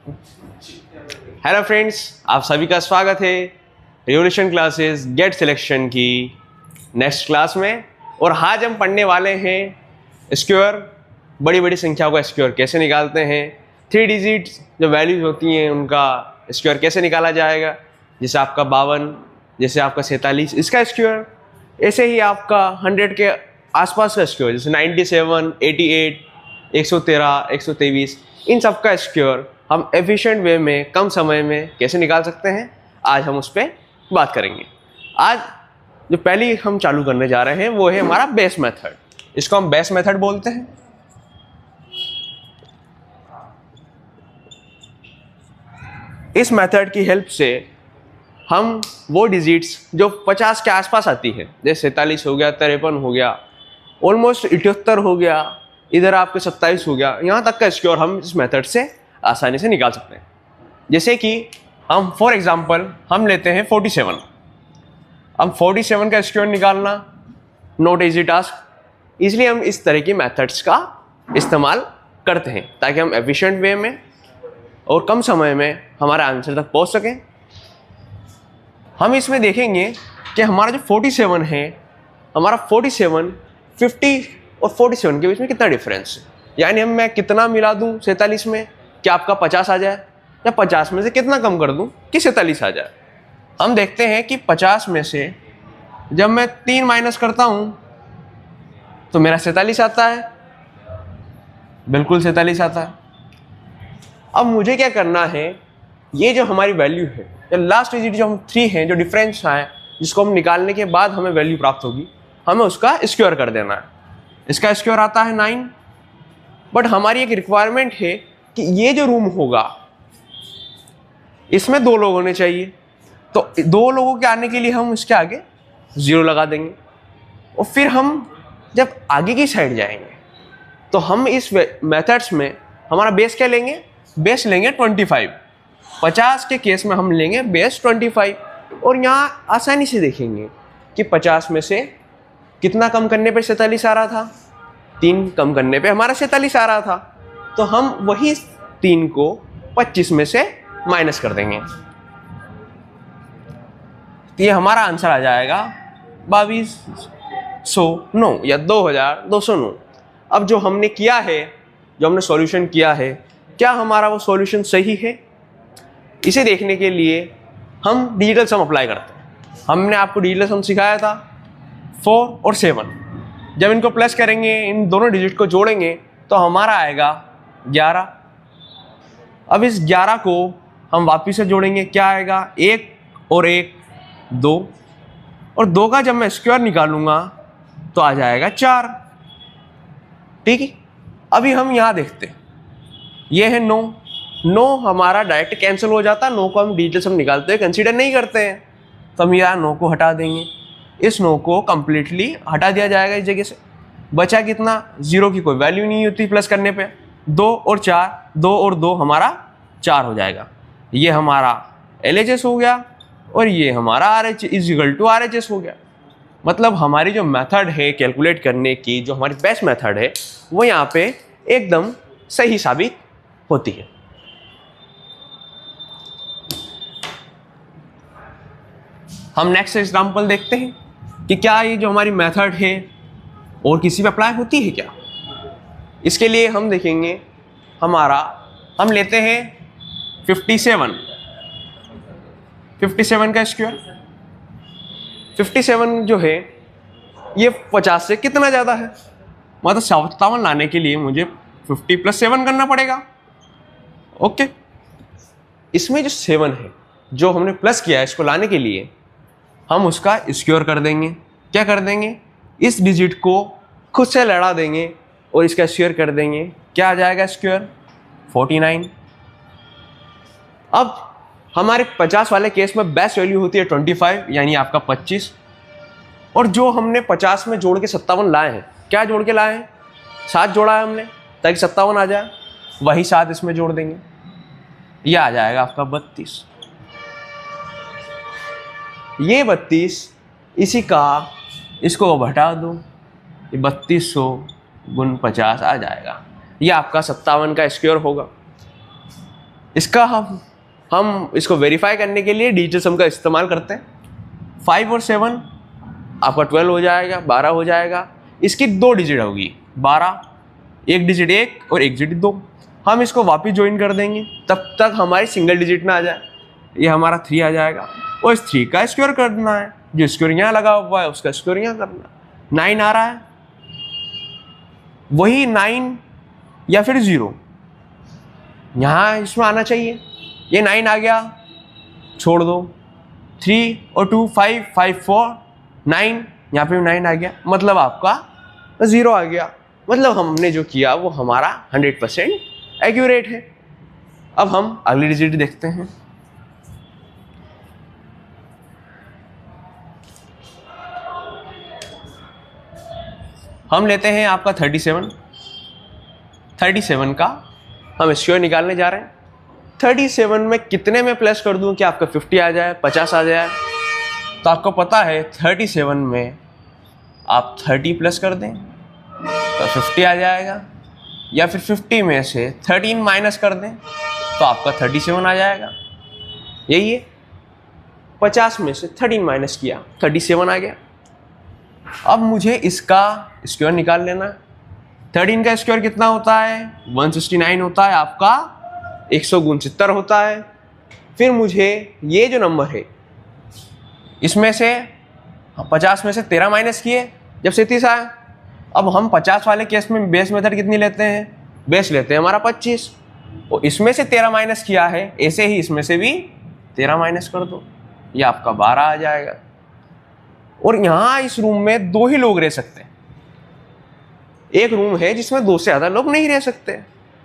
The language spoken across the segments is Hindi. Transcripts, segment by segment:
हेलो फ्रेंड्स, आप सभी का स्वागत है रिवोल्यूशन क्लासेस गेट सिलेक्शन की नेक्स्ट क्लास में। और आज हम पढ़ने वाले हैं स्क्वायर, बड़ी बड़ी संख्याओं का स्क्वायर कैसे निकालते हैं, 3 डिजिट्स जो वैल्यूज होती हैं उनका स्क्वायर कैसे निकाला जाएगा। जैसे आपका 52, जैसे आपका 47 इसका स्क्वायर, ऐसे ही आपका 100 के आसपास का स्क्वायर जैसे 97, 88, 113, 123 इन सब का स्क्वायर हम एफिशिएंट वे में कम समय में कैसे निकाल सकते हैं, आज हम उस पर बात करेंगे। आज जो पहली हम चालू करने जा रहे हैं वो है हमारा बेस मेथड। इसको हम बेस मेथड बोलते हैं। इस मेथड की हेल्प से हम वो डिजिट्स जो 50 के आसपास आती है, जैसे 47 हो गया, 53 हो गया, ऑलमोस्ट 78 हो गया, इधर आपके 27 हो गया, यहाँ तक का स्क्वायर हम इस मेथड से आसानी से निकाल सकते हैं। जैसे कि हम फॉर एग्जांपल हम लेते हैं 47। अब 47 का स्क्वायर निकालना नॉट इजी टास्क, इसलिए हम इस तरह की मेथड्स का इस्तेमाल करते हैं ताकि हम एफिशिएंट वे में और कम समय में हमारे आंसर तक पहुंच सकें। हम इसमें देखेंगे कि हमारा जो 47 है, हमारा 47 50 और 47 के बीच में कितना डिफरेंस है, यानी हम मैं कितना मिला दूं 47 में कि आपका 50 आ जाए, या 50 में से कितना कम कर दूं कि 47 आ जाए। हम देखते हैं कि 50 में से जब मैं 3 माइनस करता हूं तो मेरा 47 आता है, बिल्कुल 47 आता है। अब मुझे क्या करना है, ये जो हमारी वैल्यू है या लास्ट डिजिट जो हम 3 हैं, जो डिफरेंस है जिसको हम निकालने के बाद हमें वैल्यू प्राप्त होगी, हमें उसका स्क्वायर कर देना है। इसका स्क्वायर आता है 9, बट हमारी एक रिक्वायरमेंट है कि ये जो रूम होगा इसमें 2 लोग होने चाहिए, तो 2 लोगों के आने के लिए हम इसके आगे 0 लगा देंगे। और फिर हम जब आगे की साइड जाएंगे तो हम इस मेथड्स में हमारा बेस क्या लेंगे, बेस लेंगे 25। 50 के केस में हम लेंगे बेस 25। और यहाँ आसानी से देखेंगे कि 50 में से कितना कम करने पे 47 आ रहा था, 3 कम करने पे हमारा 47 आ रहा था, तो हम वही 3 को 25 में से माइनस कर देंगे, तो ये हमारा आंसर आ जाएगा 2209 या 2209। अब जो हमने किया है, जो हमने सॉल्यूशन किया है, क्या हमारा वो सॉल्यूशन सही है, इसे देखने के लिए हम डिजिटल सम अप्लाई करते हैं। हमने आपको डिजिटल सम सिखाया था 4 और 7। जब इनको प्लस करेंगे, इन दोनों डिजिट को जोड़ेंगे तो हमारा आएगा 11। अब इस 11 को हम वापिस से जोड़ेंगे, क्या आएगा, 1 और 1 2, और 2 का जब मैं स्क्वायर निकालूंगा तो आ जाएगा 4। ठीक है, अभी हम यहाँ देखते हैं, ये है 9 हमारा डायरेक्ट कैंसिल हो जाता है, 9 को हम डिजिटल सम निकालते हैं कंसीडर नहीं करते हैं, तो हम यहाँ 9 को हटा देंगे, इस 9 को कंप्लीटली हटा दिया जाएगा इस जगह से। बचा कितना, 0 की कोई वैल्यू नहीं होती प्लस करने पे, 2 और 4, 2 और 2 हमारा 4 हो जाएगा। ये हमारा LHS हो गया और ये हमारा RH इक्वल टू RHS हो गया। मतलब हमारी जो मेथड है कैलकुलेट करने की, जो हमारी बेस्ट मेथड है, वो यहाँ पे एकदम सही साबित होती है। हम नेक्स्ट एग्जांपल देखते हैं कि क्या ये जो हमारी मेथड है और किसी पे अप्लाई होती है क्या। इसके लिए हम देखेंगे, हम लेते हैं 57 का स्क्वायर। 57 जो है ये 50 से कितना ज़्यादा है, मतलब 57 लाने के लिए मुझे 50 + 7 करना पड़ेगा। ओके, इसमें जो 7 है जो हमने प्लस किया है, इसको लाने के लिए हम उसका स्क्वायर कर देंगे। क्या कर देंगे, इस डिजिट को खुद से लड़ा देंगे और इसका स्क्वायर कर देंगे। क्या आ जाएगा स्क्वायर, 49। अब हमारे 50 वाले केस में बेस्ट वैल्यू होती है 25, यानी आपका 25। और जो हमने 50 में जोड़ के 57 लाए हैं, क्या जोड़ के लाए हैं, 7 जोड़ा है हमने ताकि 57 आ जाए, वही 7 इसमें जोड़ देंगे, यह आ जाएगा आपका 32। ये 32 इसी का इसको घटा दो, 3200 × 50 आ जाएगा। ये आपका 57 का स्क्वायर होगा। इसका हम इसको वेरीफाई करने के लिए डिजिटल सम का इस्तेमाल करते हैं। 5 और 7 आपका 12 हो जाएगा, 12 हो जाएगा। इसकी 2 डिजिट होगी, 12, एक डिजिट 1 और एक डिजिट 2। हम इसको वापस ज्वाइन कर देंगे, तब तक हमारी सिंगल डिजिट में आ जाए। ये हमारा 3 आ जाएगा और इस 3 का स्क्वायर करना है, जो स्क्वायर यहाँ लगा हुआ है उसका स्क्वायर यहाँ करना। 9 आ रहा है, वही 9 या फिर 0 यहाँ इसमें आना चाहिए। ये 9 आ गया, छोड़ दो। 3 और 2 5, 5 4 9, यहाँ पे 9 आ गया, मतलब आपका 0 आ गया। मतलब हमने जो किया वो हमारा 100% एक्यूरेट है। अब हम अगली डिजिट देखते हैं। हम लेते हैं आपका 37 का हम स्क्वायर निकालने जा रहे हैं। 37 में कितने में प्लस कर दूं कि आपका 50 आ जाए, 50 आ जाए? तो आपको पता है 37 में आप 30 प्लस कर दें तो 50 आ जाएगा, या फिर 50 में से 13 माइनस कर दें तो आपका 37 आ जाएगा। यही है, 50 में से 13 माइनस किया, 37 आ गया। अब मुझे इसका स्क्वायर निकाल लेना। 13 का स्क्वायर कितना होता है? 169 होता है, आपका 169 होता है। फिर मुझे ये जो नंबर है इसमें से 50 में से 13 माइनस किए जब 37 आया। अब हम 50 वाले केस में बेस मेथड कितनी लेते हैं? बेस लेते हैं हमारा 25, और इसमें से 13 माइनस किया है, ऐसे ही इसमें से भी 13 माइनस कर दो, ये आपका 12 आ जाएगा। और यहाँ इस रूम में 2 ही लोग रह सकते हैं। एक रूम है जिसमें 2 से ज़्यादा लोग नहीं रह सकते।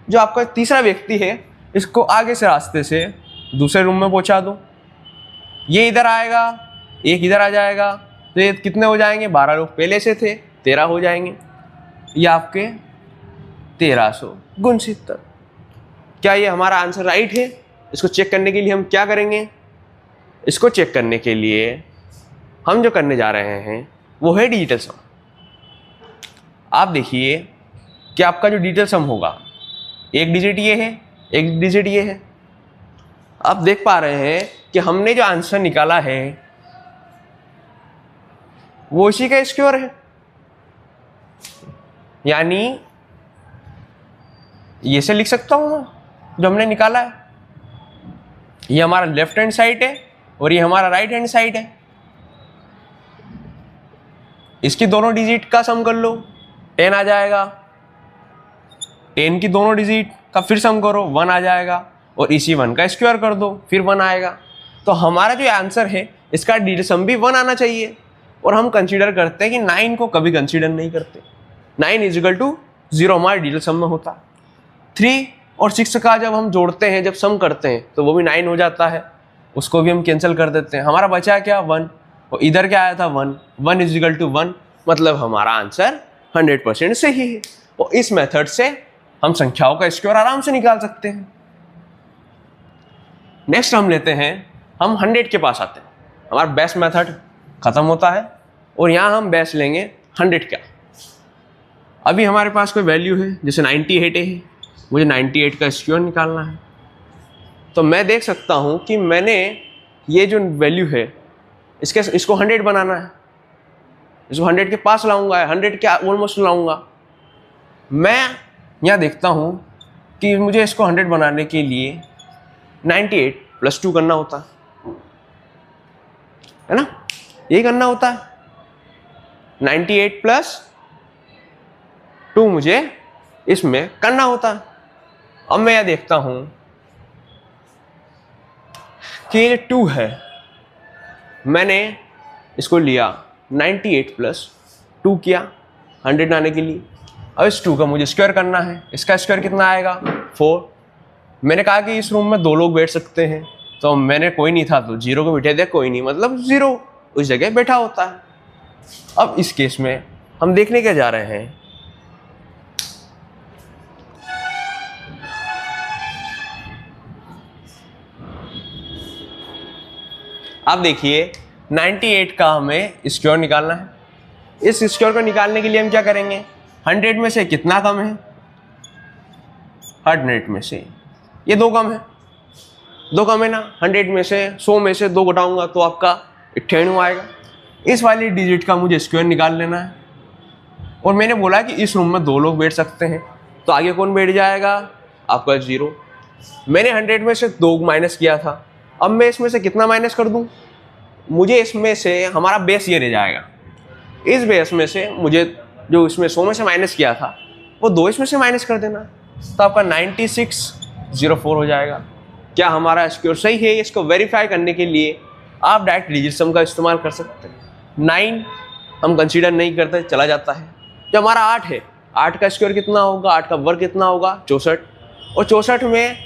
जो आपका तीसरा व्यक्ति है, इसको आगे से रास्ते से दूसरे रूम में पहुंचा दो। ये इधर आएगा, एक इधर आ जाएगा, तो ये कितने हो जाएंगे? 12 लोग पहले से थे, 13 हो जाएंगे। ये आपके 1369। क्या ये हमारा आंसर राइट है? इसको चेक करने के लिए हम क्या करेंगे? इसको चेक करने के लिए हम जो करने जा रहे हैं वो है डिजिटल सम। आप देखिए कि आपका जो डिजिटल सम होगा, एक डिजिट ये है, एक डिजिट ये है। आप देख पा रहे हैं कि हमने जो आंसर निकाला है वो इसी का स्क्वायर है। यानी ये से लिख सकता हूं मैं, जो हमने निकाला है, ये हमारा लेफ्ट हैंड साइड है और ये हमारा राइट हैंड साइड है। इसकी दोनों डिजिट का सम कर लो, 10 आ जाएगा। 10 की दोनों डिजिट का फिर सम करो, 1 आ जाएगा, और इसी 1 का स्क्वायर कर दो, फिर 1 आएगा। तो हमारा जो आंसर है इसका डिजिटल सम भी 1 आना चाहिए। और हम कंसीडर करते हैं कि 9 को कभी कंसीडर नहीं करते। 9 इजिकल टू 0 हमारे डिजिटल सम में होता। 3 और 6 का जब हम जोड़ते हैं, जब सम करते हैं, तो वो भी 9 हो जाता है, उसको भी हम कैंसिल कर देते हैं। हमारा बचा क्या? 1, और इधर क्या आया था? 1। 1 इजिकल टू 1, मतलब हमारा आंसर 100% सही है। और इस मेथड से हम संख्याओं का स्क्वायर आराम से निकाल सकते हैं। नेक्स्ट हम लेते हैं, हम 100 के पास आते हैं। हमारा बेस मेथड खत्म होता है और यहाँ हम बेस लेंगे 100 का। अभी हमारे पास कोई वैल्यू है, जैसे 98 है, मुझे 98 का स्क्वायर निकालना है। तो मैं देख सकता हूँ कि मैंने ये जो वैल्यू है इसको 100 बनाना है। इसको 100 के पास लाऊंगा, 100 के ऑलमोस्ट लाऊंगा। मैं यहाँ देखता हूँ कि मुझे इसको 100 बनाने के लिए 98 + 2 करना होता है ना, यही करना होता है। 98 + 2 मुझे इसमें करना होता है। अब मैं यह देखता हूं कि ये 2 है, मैंने इसको लिया 98 + 2 किया 100 लाने के लिए। अब इस 2 का मुझे स्क्वायर करना है। इसका स्क्वायर कितना आएगा? 4। मैंने कहा कि इस रूम में 2 लोग बैठ सकते हैं, तो मैंने कोई नहीं था तो 0 को बिठा दिया, कोई नहीं मतलब 0 उस जगह बैठा होता है। अब इस केस में हम देखने क्या जा रहे हैं, आप देखिए 98 का हमें स्क्वायर निकालना है। इस स्क्वायर को निकालने के लिए हम क्या करेंगे? 100 में से कितना कम है? 100 में से ये 2 कम है, 2 कम है ना, 100 में से 100 में से 2 घटाऊंगा तो आपका 98 आएगा। इस वाली डिजिट का मुझे स्क्वायर निकाल लेना है। और मैंने बोला कि इस रूम में 2 लोग बैठ सकते हैं, तो आगे कौन बैठ जाएगा, आपका 0। मैंने 100 में से 2 माइनस किया था, अब मैं इसमें से कितना माइनस कर दूं, मुझे इसमें से हमारा बेस ये रह जाएगा। इस बेस में से मुझे जो इसमें 100 में से माइनस किया था वो 2 इसमें से माइनस कर देना, तो आपका 9604 हो जाएगा। क्या हमारा स्क्वायर सही है? इसको वेरीफाई करने के लिए आप डायरेक्ट डिजिट सम का इस्तेमाल कर सकते हैं। 9 हम कंसीडर नहीं करते, चला जाता है। जो हमारा 8 है, 8 का स्क्वायर कितना होगा, 8 का वर्ग कितना होगा, 64। और 64 में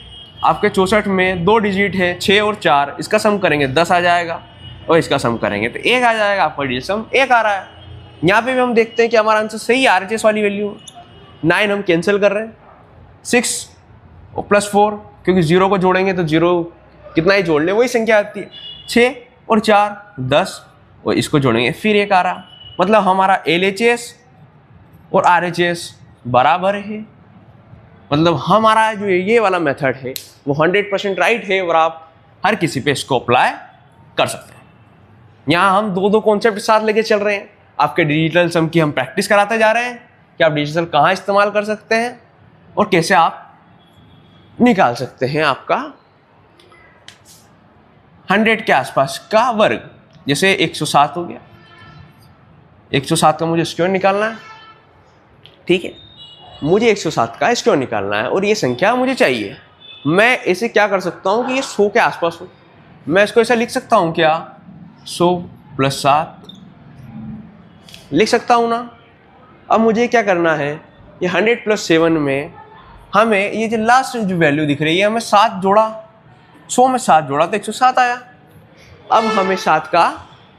आपके 64 में 2 डिजिट है 6 और 4, इसका सम करेंगे 10 आ जाएगा, और इसका सम करेंगे तो 1 आ जाएगा। आपका डिजिट सम 1 आ रहा है। यहाँ पे भी हम देखते हैं कि हमारा आंसर सही है, RHS वाली वैल्यू। 9 हम कैंसिल कर रहे हैं, 6 और +4, क्योंकि 0 को जोड़ेंगे तो 0 कितना ही जोड़ ले वही संख्या आती है। 6 और 4 10, और इसको जोड़ेंगे फिर 1 आ रहा। मतलब हमारा LHS और RHS बराबर है। मतलब हमारा जो ये वाला मेथड है वो 100% राइट है, और आप हर किसी पे इसको अप्लाई कर सकते हैं। यहाँ हम 2 कॉन्सेप्ट साथ लेके चल रहे हैं। आपके डिजिटल सम की हम प्रैक्टिस कराते जा रहे हैं कि आप डिजिटल कहाँ इस्तेमाल कर सकते हैं और कैसे आप निकाल सकते हैं आपका 100 के आसपास का वर्ग। जैसे 107 हो गया, 107 का मुझे स्क्वायर निकालना है, ठीक है। मुझे 107 का स्क्वायर निकालना है और ये संख्या मुझे चाहिए। मैं इसे क्या कर सकता हूँ कि ये 100 के आसपास हो। मैं इसको ऐसा लिख सकता हूँ क्या, 100 + 7 लिख सकता हूँ ना। अब मुझे क्या करना है, ये 100 + 7 में हमें ये जो लास्ट जो वैल्यू दिख रही है, हमें 7 जोड़ा, 100 में 7 जोड़ा तो 107 आया। अब हमें 7 का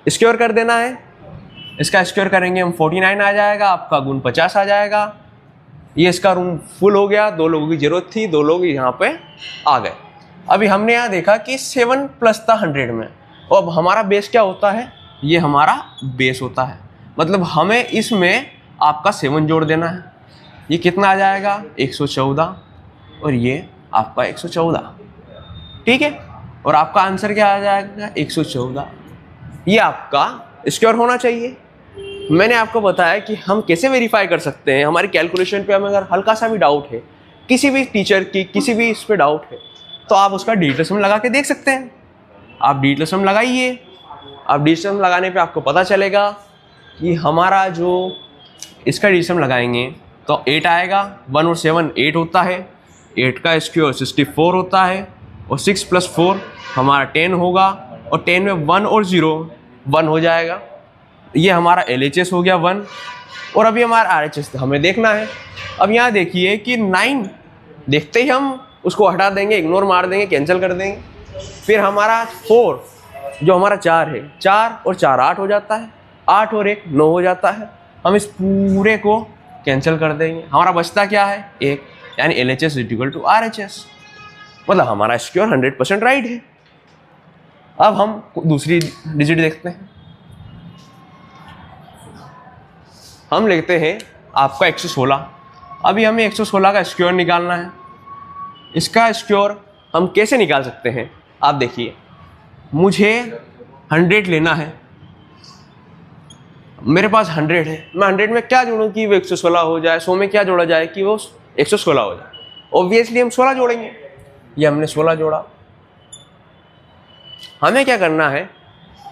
स्क्वायर कर देना है। इसका स्क्वायर करेंगे हम 49 आ जाएगा, आपका गुण 50 आ जाएगा। ये इसका रूम फुल हो गया, 2 लोगों की जरूरत थी, 2 लोग यहाँ पे आ गए। अभी हमने यहाँ देखा कि 7 प्लस था 100 में, और अब हमारा बेस क्या होता है, ये हमारा बेस होता है। मतलब हमें इसमें आपका 7 जोड़ देना है। ये कितना आ जाएगा, 114, और ये आपका 114, ठीक है। और आपका आंसर क्या आ जाएगा, 114। ये आपका स्क्वायर होना चाहिए। मैंने आपको बताया कि हम कैसे वेरीफाई कर सकते हैं। हमारी कैलकुलेशन पे हमें अगर हल्का सा भी डाउट है, किसी भी टीचर की किसी भी इस पे डाउट है, तो आप उसका डिजिटल सम लगा के देख सकते हैं। आप डिजिटल सम लगाइए। आप डिजिटल सम लगाने पे आपको पता चलेगा कि हमारा जो इसका डिजिटल सम लगाएंगे तो 8 आएगा। 1 और 7 8 होता है, 8 का स्क्वायर 64 होता है, और 6 + 4 हमारा 10 होगा, और 10 में 1 और 0 1 हो जाएगा। ये हमारा LHS हो गया 1, और अभी हमारा RHS हमें देखना है। अब यहाँ देखिए कि 9 देखते ही हम उसको हटा देंगे, इग्नोर मार देंगे, कैंसिल कर देंगे। फिर हमारा 4 जो हमारा 4 है, 4 और 4 8 हो जाता है, 8 और 1 9 हो जाता है। हम इस पूरे को कैंसिल कर देंगे, हमारा बचता क्या है, 1, यानी LHS = RHS। मतलब हमारा स्क्वायर 100% राइट है। अब हम दूसरी डिजिट देखते हैं। हम लिखते हैं आपका 116। अभी हमें 116 का स्क्वायर निकालना है। इसका स्क्वायर हम कैसे निकाल सकते हैं, आप देखिए। मुझे 100 लेना है, मेरे पास 100 है। मैं 100 में क्या जोड़ूं कि वो 116 हो जाए, 100 में क्या जोड़ा जाए कि वो 116 हो जाए। ऑब्वियसली हम 16 जोड़ेंगे। ये हमने 16 जोड़ा। हमें क्या करना है,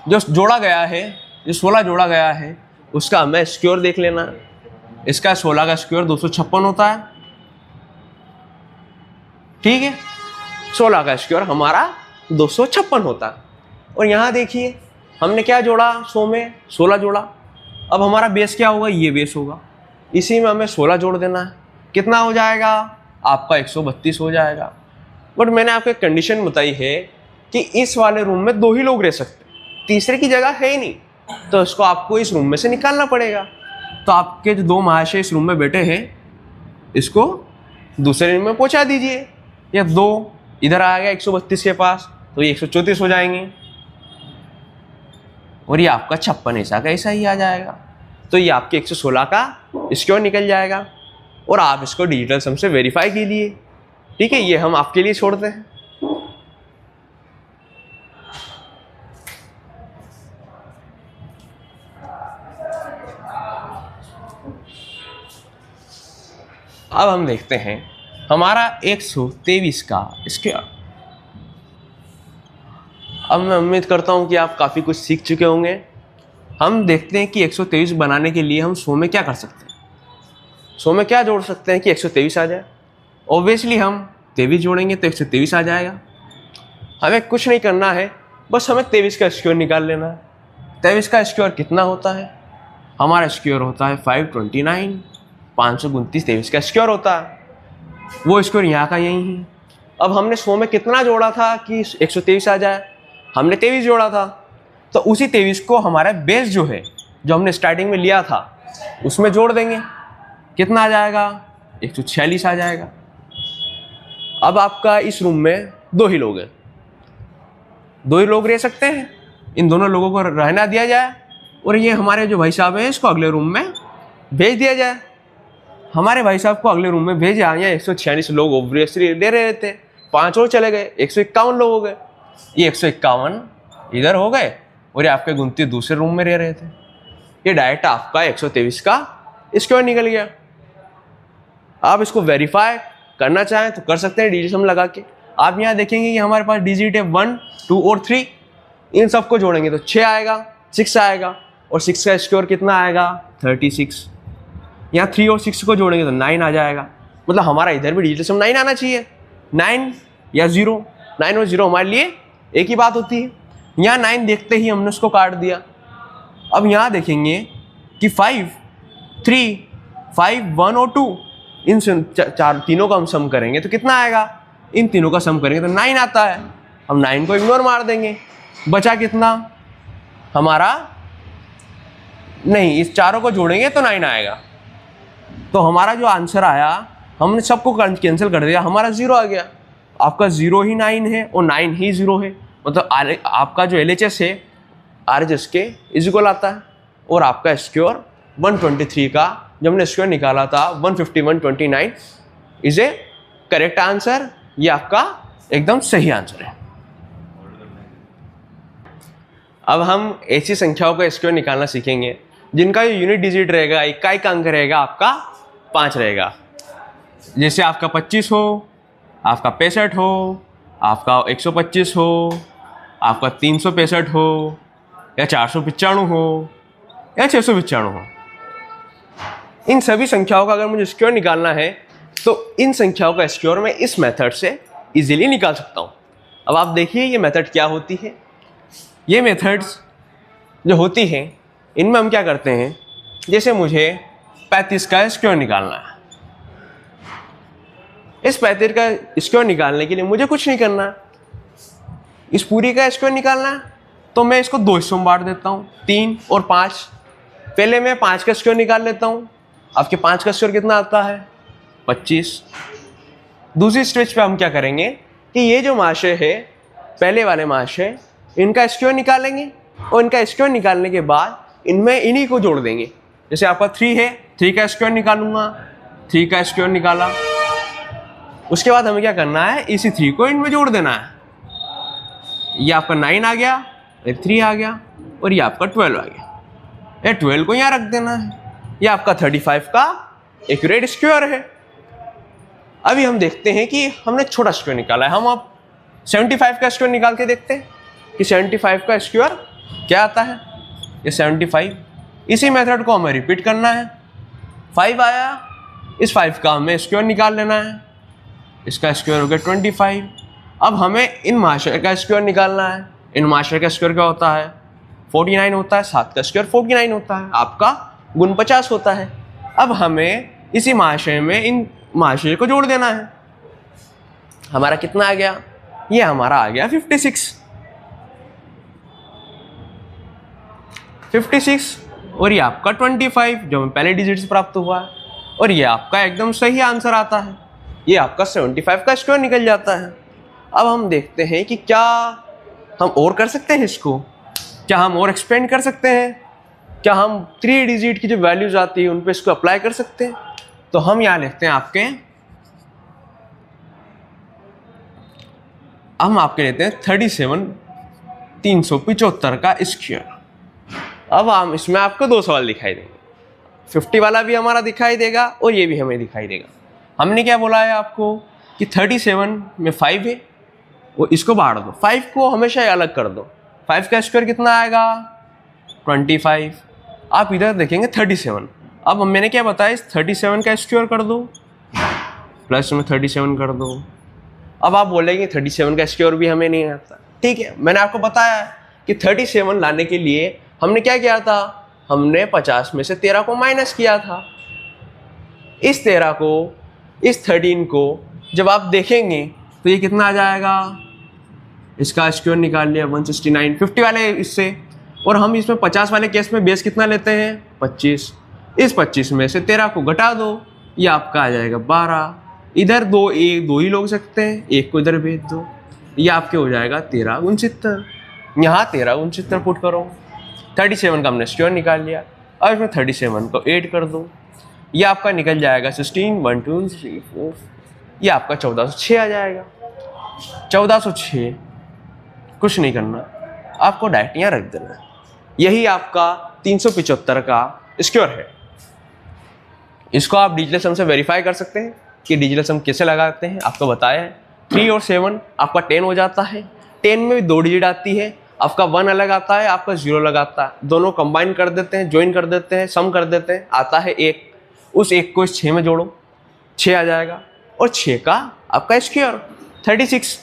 जो जोड़ा गया है, जो 16 जोड़ा गया है, उसका हमें स्क्वायर देख लेना है। इसका 16 का स्क्वायर 256 होता है, ठीक है। 16 का स्क्वायर हमारा 256 होता है। और यहाँ देखिए हमने क्या जोड़ा, 100 में 16 जोड़ा। अब हमारा बेस क्या होगा, ये बेस होगा, इसी में हमें 16 जोड़ देना है। कितना हो जाएगा, आपका 132 हो जाएगा। बट मैंने आपको एक कंडीशन बताई है कि इस वाले रूम में 2 ही लोग रह सकते, तीसरे की जगह है ही नहीं, तो इसको आपको इस रूम में से निकालना पड़ेगा। तो आपके जो 2 महाशय इस रूम में बैठे हैं, इसको दूसरे रूम में पहुंचा दीजिए। या 2 इधर आ गया 132 के पास, तो ये 134 हो जाएंगे, और ये आपका 56 ऐसा का ऐसा ही आ जाएगा। तो ये आपके 116 का स्क्वायर निकल जाएगा, और आप इसको डिजिटल सम से वेरीफाई कीजिए, ठीक है। ये हम आपके लिए छोड़ते हैं। अब हम देखते हैं हमारा 123 का स्क्वायर। अब मैं उम्मीद करता हूँ कि आप काफ़ी कुछ सीख चुके होंगे। हम देखते हैं कि 123 बनाने के लिए हम 100 में क्या कर सकते हैं। 100 में क्या जोड़ सकते हैं कि 123 आ जाए। ऑब्वियसली हम 23 जोड़ेंगे तो 123 आ जाएगा। हमें कुछ नहीं करना है, बस हमें 23 का स्क्वायर निकाल लेना है। 23 का स्क्वायर कितना होता है? हमारा स्क्वायर होता है 529, 529 23 का स्क्वायर होता है। वो स्क्वायर यहाँ का यही है। अब हमने 100 में कितना जोड़ा था कि 123 आ जाए? हमने 23 जोड़ा था, तो उसी 23 को हमारा बेस जो है, जो हमने स्टार्टिंग में लिया था, उसमें जोड़ देंगे। कितना आ जाएगा? 146 आ जाएगा। अब आपका इस रूम में 2 ही लोग हैं, 2 ही लोग रह सकते हैं। इन दोनों लोगों को रहना दिया जाए और ये हमारे जो भाई साहब हैं इसको अगले रूम में भेज दिया जाए। हमारे भाई साहब को अगले रूम में भेजा, यहाँ 146 लोग ऑब्वियसली दे रहे थे, 5 और चले गए, 151 लोग हो गए। ये 151 इधर हो गए और ये आपके 29 दूसरे रूम में रह रहे थे। ये डायरेक्ट आपका 123 का स्क्वायर निकल गया। आप इसको वेरीफाई करना चाहें तो कर सकते हैं डिजिट सम लगा के। आप यहाँ देखेंगे कि हमारे पास डिजिट है 1, 2 और 3। इन सबको जोड़ेंगे तो 6 आएगा, 6 आएगा और 6 का स्क्वायर कितना आएगा? 36। यहाँ 3 और 6 को जोड़ेंगे तो 9 आ जाएगा। मतलब हमारा इधर भी डिजिट सम 9 आना चाहिए। 9 या 0, 9 और 0 हमारे लिए एक ही बात होती है। यहाँ 9 देखते ही हमने उसको काट दिया। अब यहाँ देखेंगे कि 5, 3, 5, 1 और 2, इन तीनों का हम सम करेंगे तो कितना आएगा? इन तीनों का सम करेंगे तो 9 आता है। हम 9 को इग्नोर मार देंगे। बचा कितना हमारा? नहीं, इस चारों को जोड़ेंगे तो 9 आएगा। तो हमारा जो आंसर आया, हमने सबको कैंसिल कर दिया, हमारा 0 आ गया। आपका 0 ही 9 है और 9 ही 0 है। मतलब आपका जो LHS है RHS के इक्वल आता है। और आपका स्क्वायर 123 का जब हमने स्क्वायर निकाला था 151.29 इज ए करेक्ट आंसर। ये आपका एकदम सही आंसर है। अब हम ऐसी संख्याओं का स्क्वायर निकालना सीखेंगे जिनका जो यूनिट डिजिट रहेगा, इकाई का अंक रहेगा, आपका 5 रहेगा। जैसे आपका 25 हो, आपका 65 हो, आपका 125 हो, आपका 365 हो, या 495 हो, या 695 हो। इन सभी संख्याओं का अगर मुझे स्क्वायर निकालना है तो इन संख्याओं का स्क्वायर मैं इस मेथड से इजीली निकाल सकता हूँ। अब आप देखिए ये मेथड क्या होती है। ये मेथड्स जो होती हैं इनमें हम क्या करते हैं, जैसे मुझे 35 का स्क्वायर निकालना है। इस 35 का स्क्वायर निकालने के लिए मुझे कुछ नहीं करना। इस पूरी का स्क्वायर निकालना है तो मैं इसको 2 हिस्सों में बांट देता हूँ, 3 और 5। पहले मैं 5 का स्क्वायर निकाल लेता हूँ। आपके 5 का स्क्वायर कितना आता है? 25। दूसरी स्टेज पे हम क्या करेंगे कि ये जो महाशय है, पहले वाले महाशय, इनका स्क्वायर निकालेंगे और इनका स्क्वायर निकालने के बाद इनमें इन्हीं को जोड़ देंगे। जैसे आपका 3 है, 3 का स्क्वायर निकालूंगा, 3 का स्क्वायर निकाला। उसके बाद हमें क्या करना है, इसी 3 को इनमें जोड़ देना है। ये आपका 9 आ गया, ये 3 आ गया और ये आपका 12 आ गया। ये 12 को यहाँ रख देना है। ये आपका 35 का एक्यूरेट स्क्वायर है। अभी हम देखते हैं कि हमने छोटा स्क्वायर निकाला है। हम अब 75 का स्क्वायर निकाल के देखते हैं कि 75 का स्क्वायर क्या आता है। ये 75, इसी मेथड को हमें रिपीट करना है। 5 आया, इस 5 का हमें स्क्वायर निकाल लेना है। इसका स्क्वायर हो गया 25। अब हमें इन महाशय का स्क्वायर निकालना है। इन महाशय का स्क्वायर क्या होता है? 49 होता है। 7 का स्क्वायर 49 होता है। आपका गुण 50 होता है। अब हमें इसी महाशय में इन महाशय को जोड़ देना है। हमारा कितना आ गया? ये हमारा आ गया 56 और ये आपका 25 जो हमें पहले डिजिट से प्राप्त हुआ है। और ये आपका एकदम सही आंसर आता है। ये आपका 75 का स्क्वायर निकल जाता है। अब हम देखते हैं कि क्या हम और कर सकते हैं इसको, क्या हम और एक्सपेंड कर सकते हैं, क्या हम 3 डिजिट की जो वैल्यूज आती है उन पे इसको अप्लाई कर सकते हैं। तो हम यहाँ लिखते हैं हम आपके लेते हैं 37,375 का स्क्वायर। अब हम इसमें आपको 2 सवाल दिखाई देंगे। 50 वाला भी हमारा दिखाई देगा और ये भी हमें दिखाई देगा। हमने क्या बोला है आपको कि 37 में 5 है, वो इसको बाहर दो, 5 को हमेशा अलग कर दो। 5 का स्क्वायर कितना आएगा 25। आप इधर देखेंगे 37। अब मैंने क्या बताया, इस 37 का स्क्वायर कर दो प्लस में 37 कर दो। अब आप बोलेंगे 37 का स्क्वायर भी हमें नहीं आता। ठीक है, मैंने आपको बताया कि 37 लाने के लिए हमने क्या किया था, हमने 50 में से 13 को माइनस किया था। इस 13 को, इस 13 को जब आप देखेंगे तो ये कितना आ जाएगा, इसका स्क्वायर निकाल लिया 169। 50 वाले इससे, और हम इसमें 50 वाले केस में बेस कितना लेते हैं 25। इस 25 में से 13 को घटा दो, ये आपका आ जाएगा 12। इधर दो ही लोग सकते हैं, एक को इधर भेज दो, ये आपके हो जाएगा 13×69। यहाँ 13×69 पुट करो। 37 का हमने स्क्वायर निकाल लिया। अब इसमें 37 को 8 कर दो, ये आपका निकल जाएगा 16, 1 2 3 4, ये आपका 1406 आ जाएगा। 1406 कुछ नहीं करना, आपको डायरेक्ट यहाँ रख देना। यही आपका 375 का स्क्वायर है। इसको आप डिजिटल सम से वेरीफाई कर सकते हैं कि डिजिटल सम कैसे लगाते हैं, आपको बताया है। 3 और 7 आपका 10 हो जाता है। 10 में भी 2 डिजिट आती है, आपका 1 अलग आता है, आपका 0 अलग आता है। दोनों कंबाइन कर देते हैं, ज्वाइन कर देते हैं, सम कर देते हैं, आता है 1। उस 1 को इस 6 में जोड़ो, 6 आ जाएगा। और 6 का आपका स्क्वायर 36।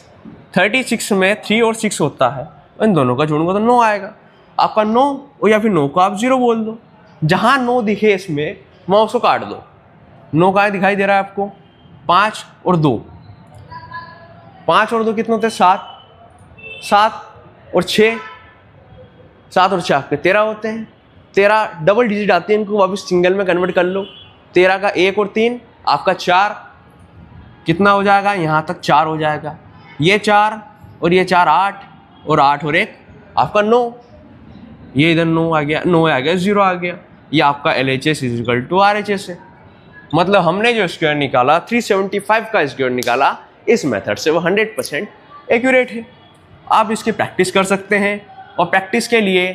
36 में 3 और 6 होता है, इन दोनों का जोड़ूंगा तो 9 आएगा। आपका 9, और या फिर 9 को आप 0 बोल दो। जहाँ 9 दिखे इसमें वहाँ उसको काट दो। 9 कहाँ दिखाई दे रहा है आपको, 5 और 2। 5 और 2 कितने होते हैं 7। 7 और 6, 7 और 4 के 13 होते हैं। 13 डबल डिजिट आती है, इनको वापस सिंगल में कन्वर्ट कर लो। 13 का 1 और 3 आपका 4, कितना हो जाएगा, यहाँ तक 4 हो जाएगा। ये 4 और ये 4 8, और 8 और 1 आपका 9। ये इधर 9 आ गया, 9 आ गया, 0 आ गया। ये आपका LHS = RHS है। मतलब हमने जो स्क्वायर निकाला 375 का स्क्वायर निकाला इस मेथड से, वो 100% एक्यूरेट है। आप इसकी प्रैक्टिस कर सकते हैं, और प्रैक्टिस के लिए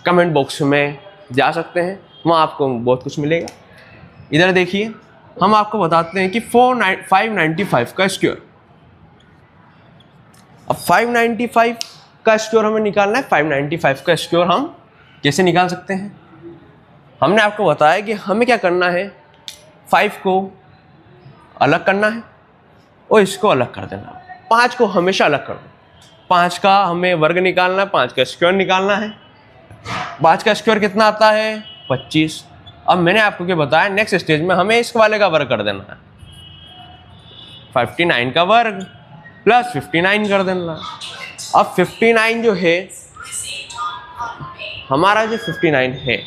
कमेंट बॉक्स में जा सकते हैं, वहाँ आपको बहुत कुछ मिलेगा। इधर देखिए, हम आपको बताते हैं कि 595 का स्क्वायर। अब 595 का स्क्वायर हमें निकालना है। 595 का स्क्वायर हम कैसे निकाल सकते हैं, हमने आपको बताया कि हमें क्या करना है, 5 को अलग करना है और इसको अलग कर देना। 5 को हमेशा अलग कर दो। 5 का हमें वर्ग निकालना है, 5 का स्क्वायर निकालना है। 5 का स्क्वायर कितना आता है 25। अब मैंने आपको क्या बताया, नेक्स्ट स्टेज में हमें इस वाले का वर्ग कर देना है। 59 का वर्ग प्लस 59 कर देना। अब 59 जो है हमारा, जो 59 है,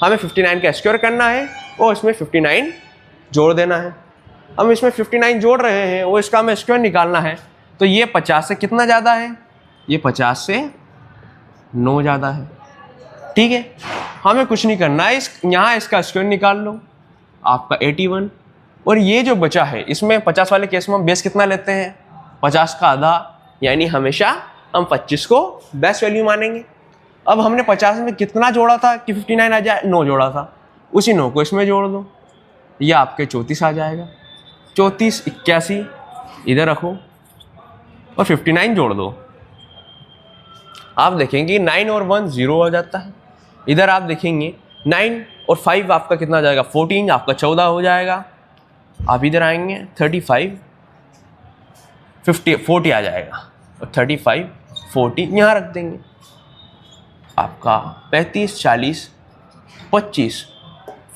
हमें 59 का स्क्वायर करना है और इसमें 59 जोड़ देना है। हम इसमें 59 जोड़ रहे हैं, वो इसका हमें स्क्वायर निकालना है। तो ये 50 से कितना ज़्यादा है, ये 50 से 9 ज़्यादा है। ठीक है, हमें कुछ नहीं करना है, यहाँ इसका स्क्वायर निकाल लो, आपका 81। और ये जो बचा है, इसमें 50 वाले केस में हम बेस कितना लेते हैं 50 का आधा, यानी हमेशा हम 25 को बेस्ट वैल्यू मानेंगे। अब हमने 50 में कितना जोड़ा था कि 59 आ जाए, 9 जोड़ा था, उसी 9 को इसमें जोड़ दो, यह आपके 34 आ जाएगा। 34 81 इधर रखो और 59 जोड़ दो। आप देखेंगे 9 और 1 0 हो जाता है। इधर आप देखेंगे 9 और 5 आपका कितना आ जाएगा 14, आपका 14 हो जाएगा। आप इधर आएंगे 35 50 40 आ जाएगा, और 35 40 यहाँ रख देंगे। आपका 35 40 25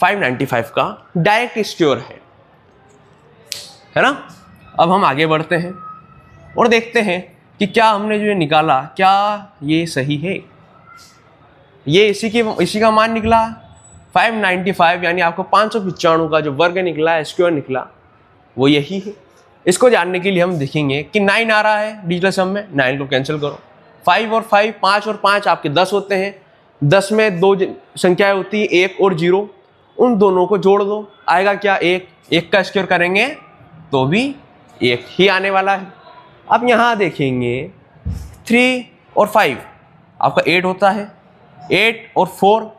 595 का डायरेक्ट स्क्वायर है ना। अब हम आगे बढ़ते हैं और देखते हैं कि क्या हमने जो ये निकाला, क्या ये सही है। ये इसी का मान निकला 595, यानी आपको 595 का जो वर्ग निकला, स्क्वायर निकला, वो यही है। इसको जानने के लिए हम देखेंगे कि 9 आ रहा है डिजिटल सम में, 9 को कैंसिल करो। 5 और 5, 5 और 5 आपके 10 होते हैं। 10 में 2 संख्याएं होती है, 1 और 0, उन दोनों को जोड़ दो, आएगा क्या 1। 1 का स्क्वायर करेंगे तो भी 1 ही आने वाला है। अब यहाँ देखेंगे 3 और 5 आपका 8 होता है, 8 और 4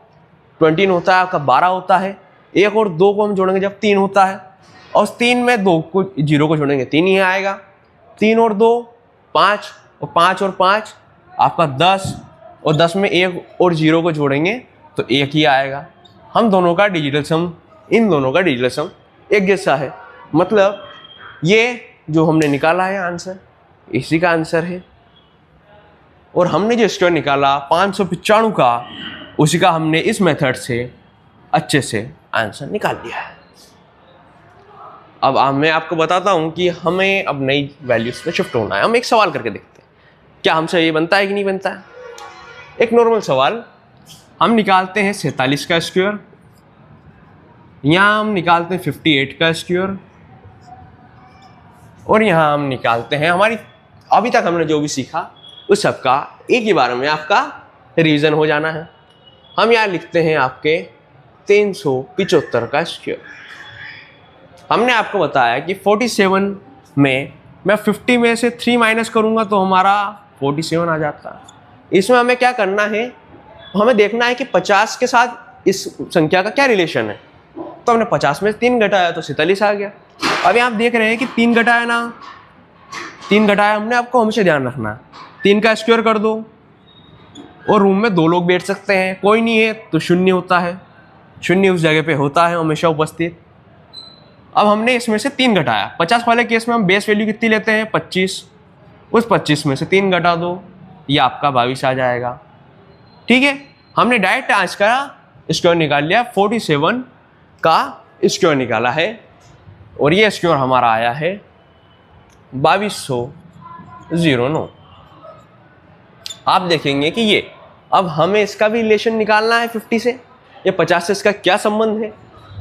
20 होता है, आपका 12 होता है। 1 और 2 को हम जोड़ेंगे जब 3 होता है, और 3 में 2 को 0 को जोड़ेंगे 3 ही आएगा। 3 और 2 5 और 5 और 5 आपका 10 और 10 में 1 और 0 को जोड़ेंगे तो 1 ही आएगा। हम दोनों का डिजिटल सम, इन दोनों का डिजिटल सम एक जैसा है। मतलब ये जो हमने निकाला है आंसर, इसी का आंसर है। और हमने जो स्क्वायर निकाला 595 का, उसी का हमने इस मेथड से अच्छे से आंसर निकाल लिया है। अब मैं आपको बताता हूँ कि हमें अब नई वैल्यूज पे शिफ्ट होना है। हम एक सवाल करके देखते हैं, क्या हमसे ये बनता है कि नहीं बनता है। एक नॉर्मल सवाल, हम निकालते हैं 47 का स्क्वायर, यहाँ हम निकालते हैं 58 का स्क्वायर, और यहाँ हम निकालते हैं हमारी अभी तक हमने जो भी सीखा उस सब का एक ही बार में आपका रिवीजन हो जाना है। हम यहाँ लिखते हैं आपके 375 का स्क्वायर। हमने आपको बताया कि 47 में मैं 50 में से 3 माइनस करूँगा तो हमारा 47 आ जाता है। इसमें हमें क्या करना है, हमें देखना है कि 50 के साथ इस संख्या का क्या रिलेशन है। तो हमने 50 में 3 घटाया तो 47 आ गया। अभी आप देख रहे हैं कि 3 घटाया ना, 3 घटाया हमने, आपको हमेशा ध्यान रखना है। 3 का स्क्वायर कर दो और रूम में 2 लोग बैठ सकते हैं, कोई नहीं है तो 0 होता है, 0 उस जगह पे होता है हमेशा उपस्थित। अब हमने इसमें से 3 घटाया। 50 वाले केस में हम बेस वैल्यू कितनी लेते हैं 25, उस 25 में से 3 घटा दो, ये आपका 22 आ जाएगा। ठीक है, हमने डायरेक्ट आज का स्क्वायर निकाल लिया, 47 का स्क्वायर निकाला है और ये स्क्वायर हमारा आया है 2209। आप देखेंगे कि ये, अब हमें इसका भी रिलेशन निकालना है 50 से। ये 50 से इसका क्या संबंध है,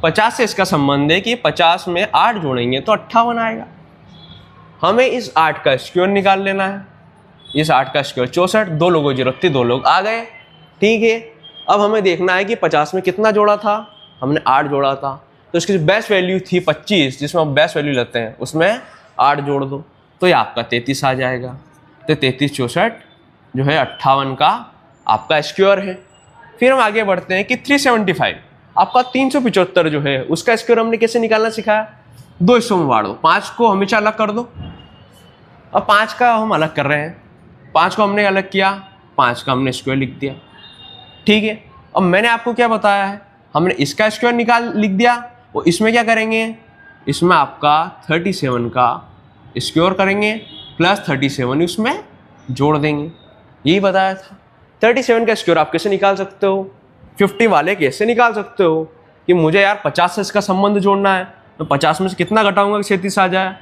50 से इसका संबंध है कि 50 में 8 जोड़ेंगे तो 58 आएगा। हमें इस 8 का स्क्वायर निकाल लेना है। इस 8 का स्क्वायर 64, 2 लोगों की जरूरत थी, 2 लोग आ गए। ठीक है, अब हमें देखना है कि 50 में कितना जोड़ा था, हमने 8 जोड़ा था, तो इसकी जो बेस्ट वैल्यू थी 25, जिसमें हम बेस्ट वैल्यू लेते हैं, उसमें 8 जोड़ दो तो ये आपका 33 आ जाएगा। तो 33 64 जो है 58 का आपका स्क्वायर है। फिर हम आगे बढ़ते हैं कि 375 आपका 375 जो है उसका स्क्वायर हमने कैसे निकालना सिखाया, 2 हिस्सों में बांट दो, 5 को हमेशा अलग कर दो। अब 5 का हम अलग कर रहे हैं, 5 को हमने अलग किया, 5 का हमने स्क्वायर लिख दिया। ठीक है, अब मैंने आपको क्या बताया है, हमने इसका स्क्वायर लिख दिया और इसमें क्या करेंगे, इसमें आपका 37 का स्क्वायर करेंगे प्लस 37 उसमें जोड़ देंगे, यही बताया था। 37 का स्क्वायर आप कैसे निकाल सकते हो, 50 वाले कैसे निकाल सकते हो कि मुझे यार 50 से इसका संबंध जोड़ना है, तो 50 में से कितना घटाऊंगा कि 37 आ जाए,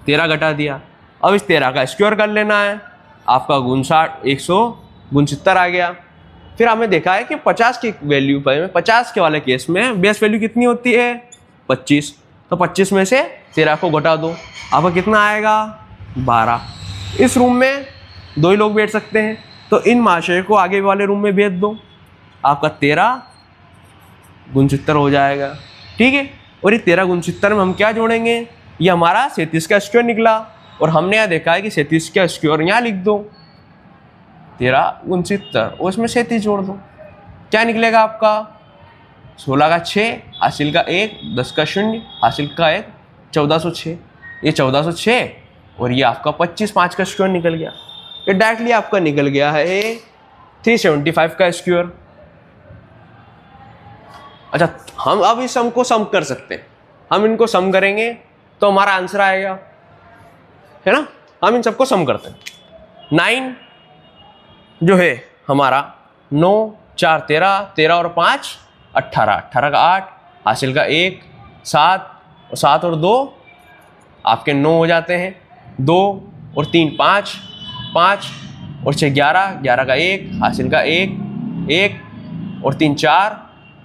13 घटा दिया। अब इस 13 का स्क्वायर कर लेना है, आपका 169 आ गया। फिर हमने देखा है कि 50 की वैल्यू पर 50 के वाले केस में बेस वैल्यू कितनी होती है 25, तो 25 में से 13 को घटा दो, आपका कितना आएगा 12। इस रूम में 2 ही लोग बैठ सकते हैं, तो इन महाशय को आगे वाले रूम में भेज दो, आपका 13 69 हो जाएगा। ठीक है, और ये 13 69 में हम क्या जोड़ेंगे, ये हमारा 37 का स्क्वायर निकला और हमने यहाँ देखा है कि 37 का स्क्वायर यहाँ लिख दो, 13 69 और उसमें 37 जोड़ दो, क्या निकलेगा आपका 16 का 6 हासिल का 1, 10 का 0 हासिल का 1, 1406। ये 1406 और ये आपका 25 5 का स्क्वायर निकल गया। ये डायरेक्टली आपका निकल गया है 375 का स्क्वायर। अच्छा, हम अब इस सम को सम कर सकते हैं, हम इनको सम करेंगे तो हमारा आंसर आएगा, है ना। हम इन सबको सम करते हैं। 9 जो है हमारा 9 4 13, 13 और 5 18, 18 का 8 हासिल का 1, 7 और 2 आपके 9 हो जाते हैं, 2 और 3 5, 5 और 6 11, 11 का 1 हासिल का 1, 1 और 3 4,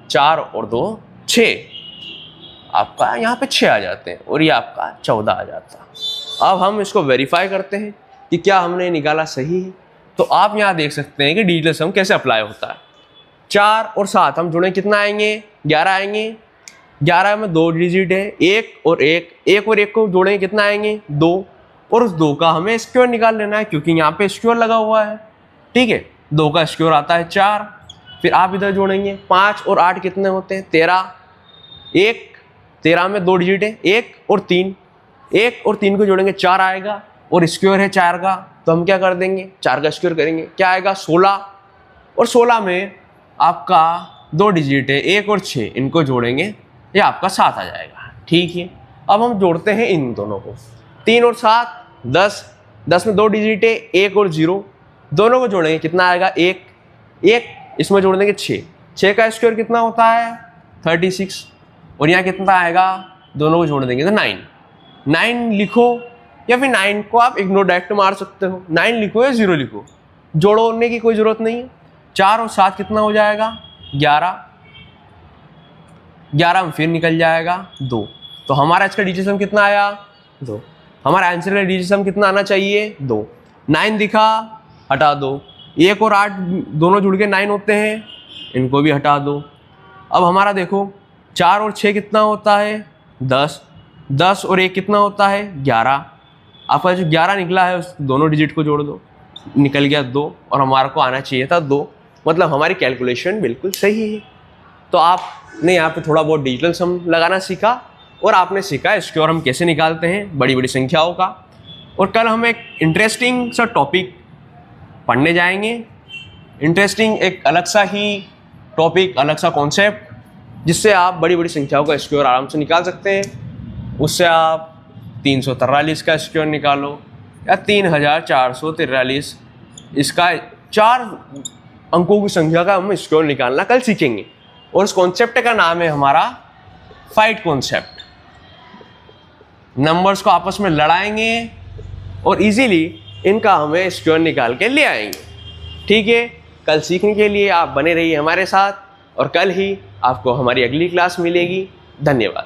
4 और 2 6, आपका यहाँ पे 6 आ जाते हैं और ये आपका 14 आ जाता है। अब हम इसको वेरीफाई करते हैं कि क्या हमने निकाला सही है। तो आप यहाँ देख सकते हैं कि डिजिटल सम कैसे अप्लाई होता है। 4 और 7 हम जुड़े कितना आएंगे 11 आएंगे, 11 में 2 डिजिट है, 1 और 1 को जोड़ेंगे कितना आएंगे 2, और उस 2 का हमें स्क्वायर निकाल लेना है क्योंकि यहाँ पे स्क्वायर लगा हुआ है। ठीक है, 2 का स्क्वायर आता है 4, फिर आप इधर जोड़ेंगे 5 और 8 कितने होते हैं 13, 1 13 में 2 डिजिट है, 1 और 3, 1 और 3 को जोड़ेंगे 4 आएगा, और स्क्वायर है 4 का, तो हम क्या कर देंगे 4 का स्क्वायर करेंगे, क्या आएगा 16, और 16 में आपका 2 डिजिट है 1 और 6, इनको जोड़ेंगे ये आपका 7 आ जाएगा। ठीक है, अब हम जोड़ते हैं इन दोनों को, 3 और 7 10, 10 में 2 डिजिट है 1 और 0, दोनों को जोड़ेंगे कितना आएगा 1, 1 इसमें जोड़ देंगे 6, 6 का स्क्वायर कितना होता है 36, और यहाँ कितना आएगा, दोनों को जोड़ देंगे तो 9, 9 लिखो, या फिर 9 को आप इग्नोर डायरेक्ट मार सकते हो, 9 लिखो या 0 लिखो, जोड़ने की कोई ज़रूरत नहीं है। 4 और 7 कितना हो जाएगा 11, 11 में फिर निकल जाएगा 2, तो हमारा इसका डिजिट कितना आया 2, हमारा आंसर का डिजिट कितना आना चाहिए 2। 9 दिखा, हटा दो, 1 और 8 दोनों जुड़ के 9 होते हैं, इनको भी हटा दो। अब हमारा देखो 4 और 6 कितना होता है 10, 10 और 1 कितना होता है 11, आपका जो 11 निकला है उस दोनों डिजिट को जोड़ दो, निकल गया 2, और हमारे को आना चाहिए था 2, मतलब हमारी कैलकुलेशन बिल्कुल सही है। तो आपने यहाँ पे थोड़ा बहुत डिजिटल सम लगाना सीखा, और आपने सीखा स्क्वायर हम कैसे निकालते हैं बड़ी बड़ी संख्याओं का। और कल हम एक इंटरेस्टिंग सा टॉपिक पढ़ने जाएंगे, इंटरेस्टिंग एक अलग सा ही टॉपिक, अलग सा कॉन्सेप्ट, जिससे आप बड़ी बड़ी संख्याओं का स्क्वायर आराम से निकाल सकते हैं। उससे आप 343 का स्क्वायर निकालो या 3443, इसका 4 अंकों की संख्या का हम स्क्वायर निकालना कल सीखेंगे। और उस कॉन्सेप्ट का नाम है हमारा फाइट कॉन्सेप्ट। नंबर्स को आपस में लड़ाएंगे और इजीली इनका हमें स्क्वायर निकाल के ले आएंगे। ठीक है, कल सीखने के लिए आप बने रहिए हमारे साथ, और कल ही आपको हमारी अगली क्लास मिलेगी। धन्यवाद।